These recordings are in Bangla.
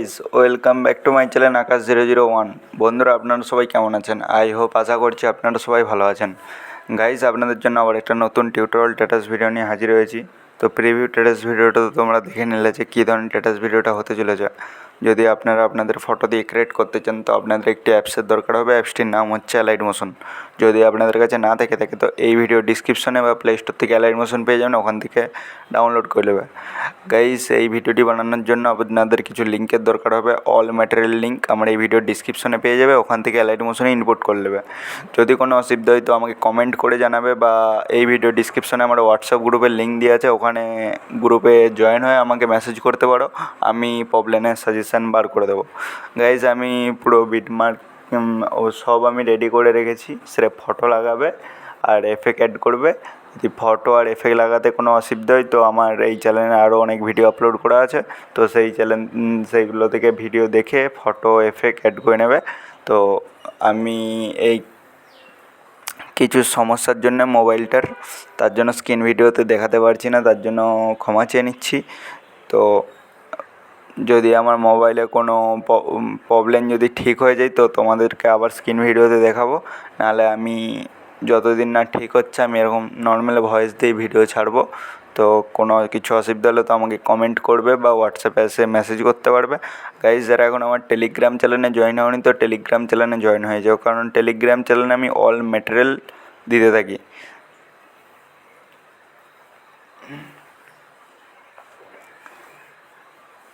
Guys, welcome back to my channel Akash 001। বন্ধুরা, আপনারা সবাই কেমন আছেন? আই হোপ, আশা করছি আপনারা সবাই ভালো আছেন। গাইস, আপনাদের জন্য আবার একটা নতুন টিউটোরিয়াল স্ট্যাটাস ভিডিও নিয়ে হাজির হয়েছি। তো প্রিভিউ স্ট্যাটাস ভিডিওটা তো তোমরা দেখে নিলে যে কী ধরনের স্ট্যাটাস ভিডিওটা হতে চলেছে। যদি আপনারা আপনাদের ফটো দিয়ে ক্রিয়েট করতে চান তো আপনাদের একটি অ্যাপসের দরকার হবে। অ্যাপসটির নাম হচ্ছে অ্যালাইট মোশন। যদি আপনাদের কাছে না থেকে থাকে তো এই ভিডিও ডিসক্রিপশনে বা প্লে স্টোর থেকে অ্যালাইট মোশন পেয়ে যাবেন, ওখান থেকে ডাউনলোড করে নেবে। গাইস, এই ভিডিওটি বানানোর জন্য আপনাদের কিছু লিঙ্কের দরকার হবে। অল ম্যাটেরিয়াল লিঙ্ক আমার এই ভিডিওর ডিসক্রিপশনে পেয়ে যাবে, ওখান থেকে অ্যালাইট মোশনে ইনপুট করে নেবে। যদি কোনো অসুবিধা হয় তো আমাকে কমেন্ট করে জানাবে, বা এই ভিডিও ডিসক্রিপশনে আমার হোয়াটসঅ্যাপ গ্রুপের লিঙ্ক দেওয়া আছে, ওখানে গ্রুপে জয়েন হয়ে আমাকে মেসেজ করতে পারো। আমি প্রবলেমের সাজেশান বার করে দেবো। গাইজ, আমি পুরো বিটমার্ক ও সব আমি রেডি করে রেখেছি। সেটা ফটো লাগাবে আর এফেক্ট অ্যাড করবে। যদি ফটো আর এফেক্ট লাগাতে কোনো অসুবিধা হয় তো আমার এই চ্যানেলে আরও অনেক ভিডিও আপলোড করা আছে। তো সেইগুলো থেকে ভিডিও দেখে ফটো এফেক্ট অ্যাড করে নেবে। তো আমি এই কিছু সমস্যার জন্য মোবাইলটার, তার জন্য স্ক্রিন ভিডিওতে দেখাতে পারছি না, তার জন্য ক্ষমা চেয়ে নিচ্ছি। তো যদি আমার মোবাইলে কোনো প্রবলেম যদি ঠিক হয়ে যায় তো তোমাদেরকে আবার স্ক্রিন ভিডিওতে দেখাবো। নাহলে আমি যতদিন না ঠিক হচ্ছে আমি এরকম নর্মাল ভয়েস দিয়ে ভিডিও ছাড়বো। তো কোনো কিছু অসুবিধা হলে তো আমাকে কমেন্ট করবে বা হোয়াটসঅ্যাপে এসে মেসেজ করতে পারবে। গাইজ, যারা এখন আমার টেলিগ্রাম চ্যানেলে জয়েন হয়নি তো টেলিগ্রাম চ্যানেলে জয়েন হয়ে যাও, কারণ টেলিগ্রাম চ্যানেলে আমি অল ম্যাটেরিয়াল দিতে থাকি।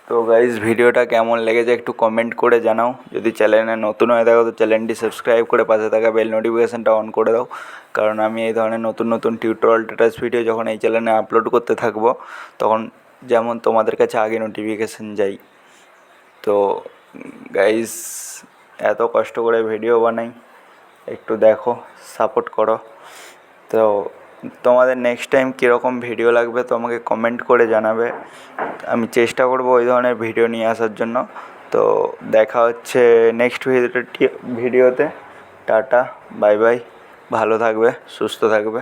তো গাইজ, ভিডিওটা কেমন লেগেছে একটু কমেন্ট করে জানাও। যদি চ্যানেলে নতুন হয়ে থাকো তো চ্যানেলটি সাবস্ক্রাইব করে পাশে থাকা বেল নোটিফিকেশানটা অন করে দাও, কারণ আমি এই ধরনের নতুন নতুন টিউটোরিয়াল স্ট্যাটাস ভিডিও যখন এই চ্যানেলে আপলোড করতে থাকবো তখন যেমন তোমাদের কাছে আগে নোটিফিকেশান যাই। তো গাইজ, এত কষ্ট করে ভিডিও বানাই, একটু দেখো, সাপোর্ট করো। তো তোমাদের নেক্সট টাইম কীরকম ভিডিও লাগবে তো আমাকে কমেন্ট করে জানাবে। আমি চেষ্টা করব ওই ধরনের ভিডিও নিয়ে আসার জন্য। তো দেখা হচ্ছে নেক্সট ভিডিওতে। টাটা, বাই বাই, ভালো থাকবে, সুস্থ থাকবে।